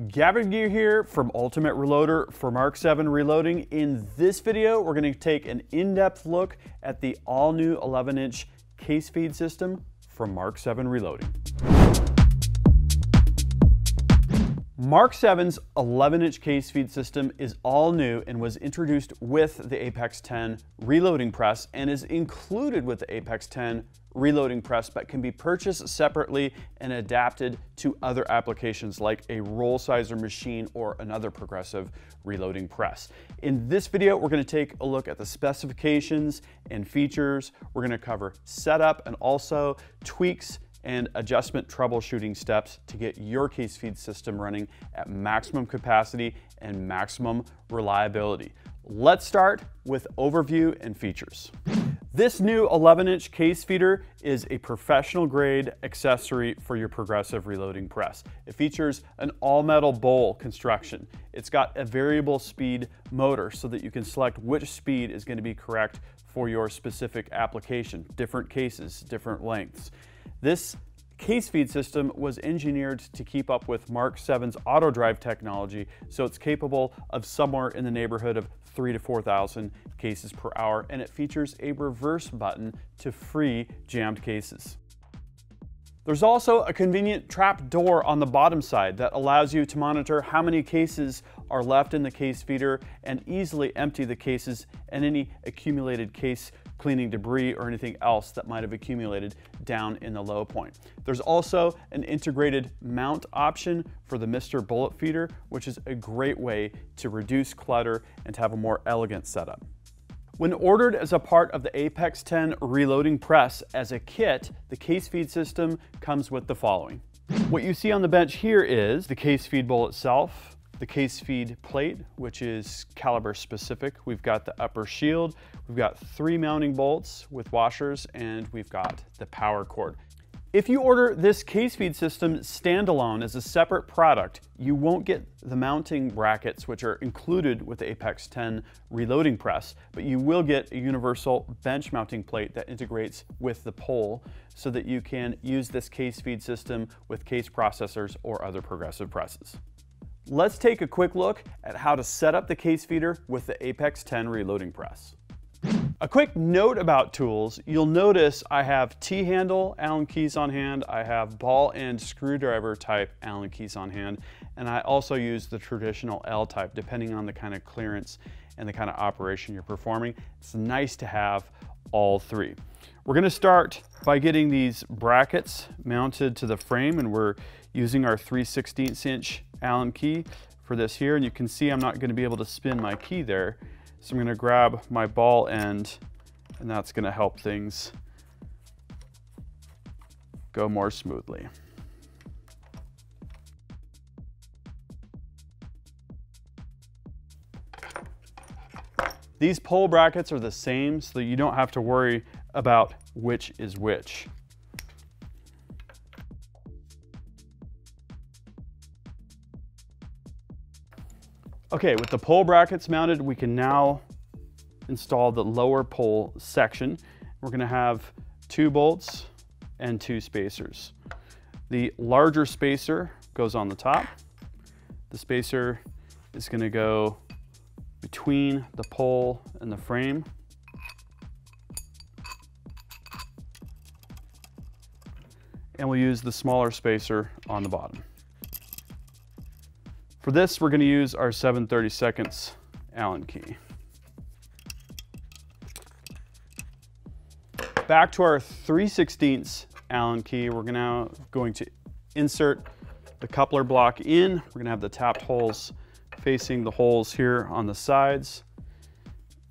Gavin Gear here from Ultimate Reloader for Mark 7 reloading. In this video, we're going to take an in-depth look at the all-new 11-inch case feed system from Mark 7 reloading. Mark 7's 11-inch case feed system is all new and was introduced with the Apex 10 reloading press and is included with the Apex 10 reloading press, but can be purchased separately and adapted to other applications like a roll sizer machine or another progressive reloading press. In this video, we're going to take a look at the specifications and features. We're going to cover setup and also tweaks and adjustment troubleshooting steps to get your case feed system running at maximum capacity and maximum reliability. Let's start with overview and features. This new 11-inch case feeder is a professional grade accessory for your progressive reloading press. It features an all-metal bowl construction. It's got a variable speed motor so that you can select which speed is going to be correct for your specific application. Different cases, different lengths. This case feed system was engineered to keep up with Mark 7's auto drive technology, so it's capable of somewhere in the neighborhood of 3,000 to 4,000 cases per hour, and it features a reverse button to free jammed cases. There's also a convenient trap door on the bottom side that allows you to monitor how many cases are left in the case feeder and easily empty the cases and any accumulated case cleaning debris or anything else that might have accumulated down in the low point. There's also an integrated mount option for the Mr. Bullet feeder, which is a great way to reduce clutter and to have a more elegant setup. When ordered as a part of the Apex 10 reloading press as a kit, the case feed system comes with the following. What you see on the bench here is the case feed bowl itself, the case feed plate, which is caliber specific. We've got the upper shield, we've got 3 mounting bolts with washers, and we've got the power cord. If you order this case feed system standalone as a separate product, you won't get the mounting brackets which are included with the Apex 10 reloading press, but you will get a universal bench mounting plate that integrates with the pole so that you can use this case feed system with case processors or other progressive presses. Let's take a quick look at how to set up the case feeder with the Apex 10 reloading press. A quick note about tools, you'll notice I have T-handle Allen keys on hand, I have ball and screwdriver type Allen keys on hand, and I also use the traditional L type depending on the kind of clearance and the kind of operation you're performing. It's nice to have all three. We're going to start by getting these brackets mounted to the frame, and we're using our 3/16" Allen key for this here, and you can see I'm not going to be able to spin my key there. So I'm going to grab my ball end, and that's going to help things go more smoothly. These pole brackets are the same, so you don't have to worry about which is which. Okay, with the pole brackets mounted, we can now install the lower pole section. We're going to have 2 bolts and 2 spacers. The larger spacer goes on the top. The spacer is going to go between the pole and the frame. And we'll use the smaller spacer on the bottom. For this, we're going to use our 7/32 Allen key. Back to our 3/16 Allen key, we're now going to insert the coupler block in. We're going to have the tapped holes facing the holes here on the sides,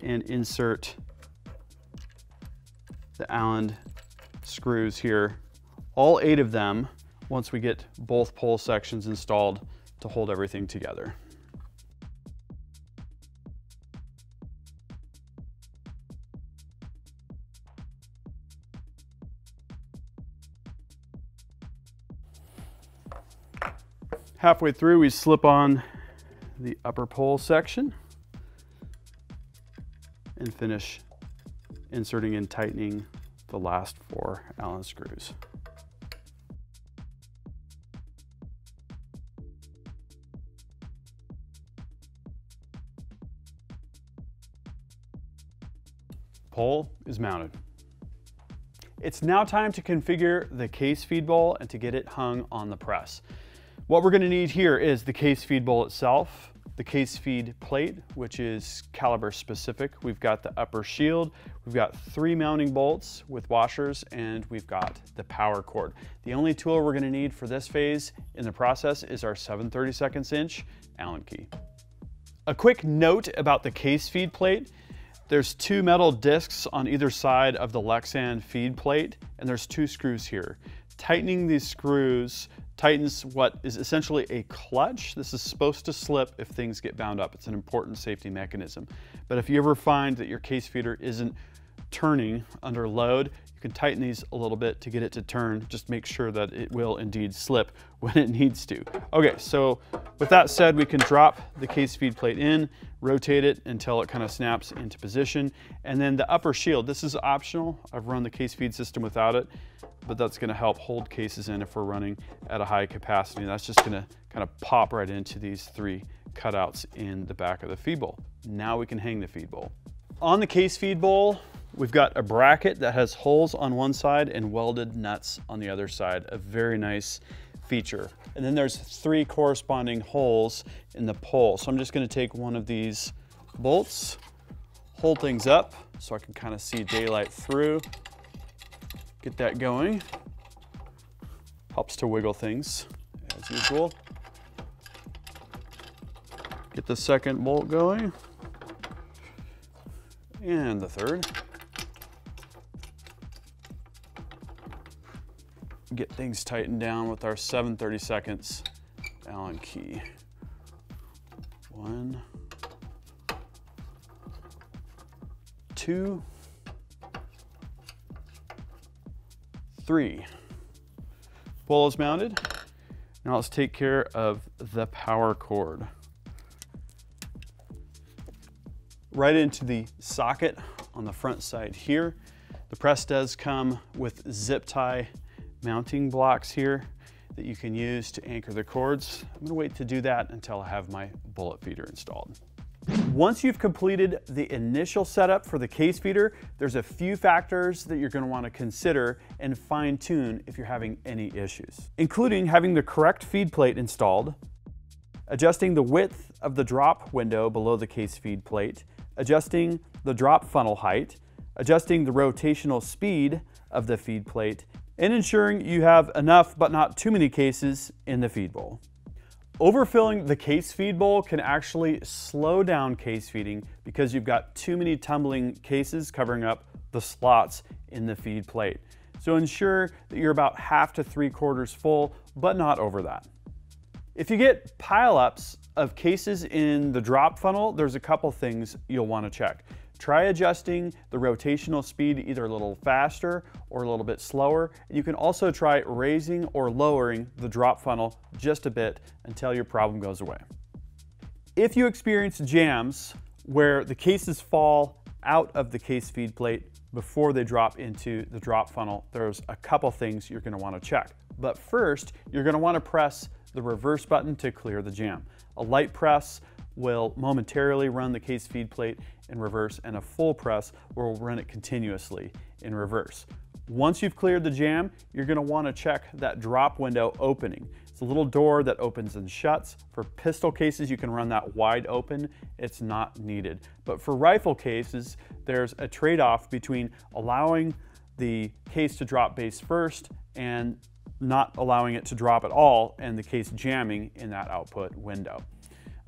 and insert the Allen screws here, all 8 of them, once we get both pole sections installed to hold everything together. Halfway through, we slip on the upper pole section and finish inserting and tightening the last 4 Allen screws. Pole is mounted. It's now time to configure the case feed bowl and to get it hung on the press. What we're going to need here is the case feed bowl itself, the case feed plate, which is caliber specific. We've got the upper shield, we've got 3 mounting bolts with washers, and we've got the power cord. The only tool we're going to need for this phase in the process is our 7/32 inch Allen key. A quick note about the case feed plate. There's 2 metal discs on either side of the Lexan feed plate, and there's 2 screws here. Tightening these screws tightens what is essentially a clutch. This is supposed to slip if things get bound up. It's an important safety mechanism. But if you ever find that your case feeder isn't turning under load, you can tighten these a little bit to get it to turn. Just make sure that it will indeed slip when it needs to. Okay, so with that said, we can drop the case feed plate in, rotate it until it kind of snaps into position. And then the upper shield, this is optional. I've run the case feed system without it, but that's going to help hold cases in if we're running at a high capacity. That's just going to kind of pop right into these 3 cutouts in the back of the feed bowl. Now we can hang the feed bowl. On the case feed bowl, we've got a bracket that has holes on one side and welded nuts on the other side. A very nice feature. And then there's 3 corresponding holes in the pole. So I'm just going to take one of these bolts, hold things up so I can kind of see daylight through. Get that going. Helps to wiggle things as usual. Get the second bolt going. And the third. Get things tightened down with our 7/32 Allen key. 1, 2, 3. Pole is mounted. Now let's take care of the power cord. Right into the socket on the front side here. The press does come with zip tie mounting blocks here that you can use to anchor the cords. I'm going to wait to do that until I have my bullet feeder installed. Once you've completed the initial setup for the case feeder, there's a few factors that you're going to want to consider and fine-tune if you're having any issues, including having the correct feed plate installed, adjusting the width of the drop window below the case feed plate, adjusting the drop funnel height, adjusting the rotational speed of the feed plate, and ensuring you have enough but not too many cases in the feed bowl. Overfilling the case feed bowl can actually slow down case feeding because you've got too many tumbling cases covering up the slots in the feed plate. So ensure that you're about 1/2 to 3/4 full, but not over that. If you get pileups of cases in the drop funnel, there's a couple things you'll want to check. Try adjusting the rotational speed either a little faster or a little bit slower. And you can also try raising or lowering the drop funnel just a bit until your problem goes away. If you experience jams where the cases fall out of the case feed plate before they drop into the drop funnel, there's a couple things you're going to want to check. But first, you're going to want to press the reverse button to clear the jam. A light press will momentarily run the case feed plate in reverse, and a full press will run it continuously in reverse. Once you've cleared the jam, you're going to want to check that drop window opening. It's a little door that opens and shuts. For pistol cases, you can run that wide open. It's not needed. But for rifle cases, there's a trade-off between allowing the case to drop base first and not allowing it to drop at all and the case jamming in that output window.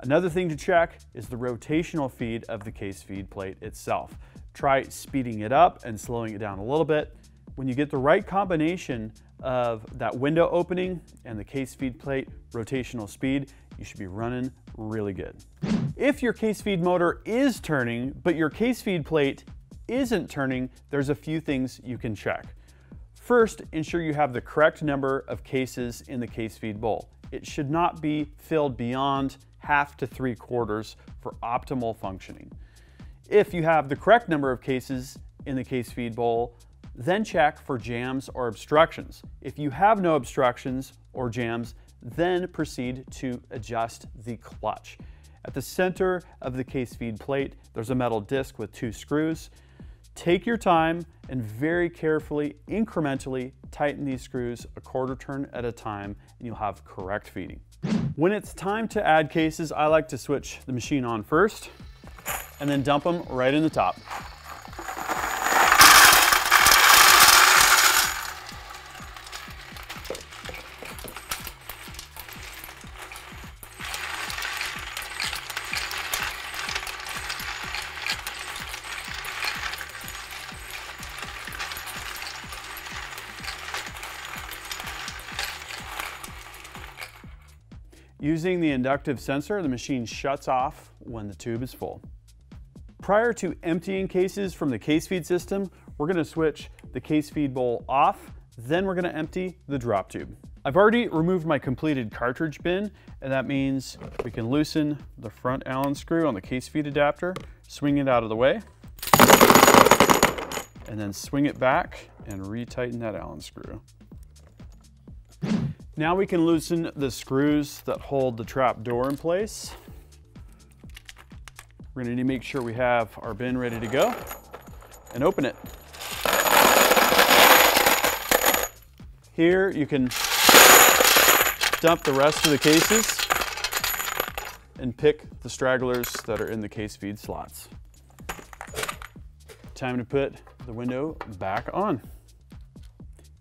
Another thing to check is the rotational feed of the case feed plate itself. Try speeding it up and slowing it down a little bit. When you get the right combination of that window opening and the case feed plate rotational speed, you should be running really good. If your case feed motor is turning, but your case feed plate isn't turning, there's a few things you can check. First, ensure you have the correct number of cases in the case feed bowl. It should not be filled beyond 1/2 to 3/4 for optimal functioning. If you have the correct number of cases in the case feed bowl, then check for jams or obstructions. If you have no obstructions or jams, then proceed to adjust the clutch. At the center of the case feed plate, there's a metal disc with 2 screws. Take your time and very carefully, incrementally tighten these screws a quarter turn at a time, and you'll have correct feeding. When it's time to add cases, I like to switch the machine on first and then dump them right in the top. Using the inductive sensor, the machine shuts off when the tube is full. Prior to emptying cases from the case feed system, we're going to switch the case feed bowl off, then we're going to empty the drop tube. I've already removed my completed cartridge bin, and that means we can loosen the front Allen screw on the case feed adapter, swing it out of the way, and then swing it back and retighten that Allen screw. Now we can loosen the screws that hold the trap door in place. We're going to need to make sure we have our bin ready to go and open it. Here you can dump the rest of the cases and pick the stragglers that are in the case feed slots. Time to put the window back on.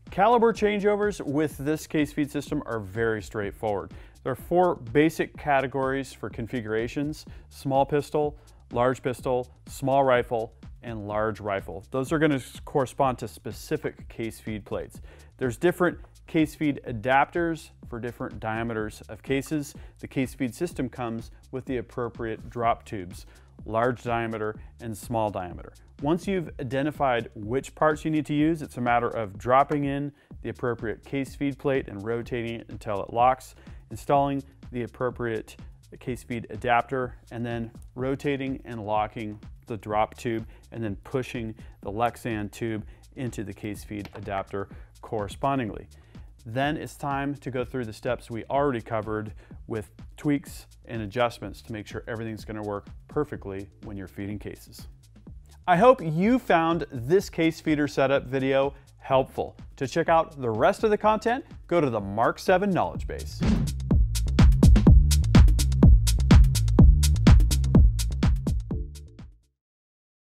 Caliber changeovers with this case feed system are very straightforward. There are 4 basic categories for configurations: small pistol, large pistol, small rifle, and large rifle. Those are going to correspond to specific case feed plates. There's different case feed adapters for different diameters of cases. The case feed system comes with the appropriate drop tubes, large diameter and small diameter. Once you've identified which parts you need to use, it's a matter of dropping in the appropriate case feed plate and rotating it until it locks, installing the appropriate case feed adapter, and then rotating and locking the drop tube, and then pushing the Lexan tube into the case feed adapter correspondingly. Then it's time to go through the steps we already covered with tweaks and adjustments to make sure everything's going to work perfectly when you're feeding cases. I hope you found this case feeder setup video helpful. To check out the rest of the content, go to the Mark 7 Knowledge Base.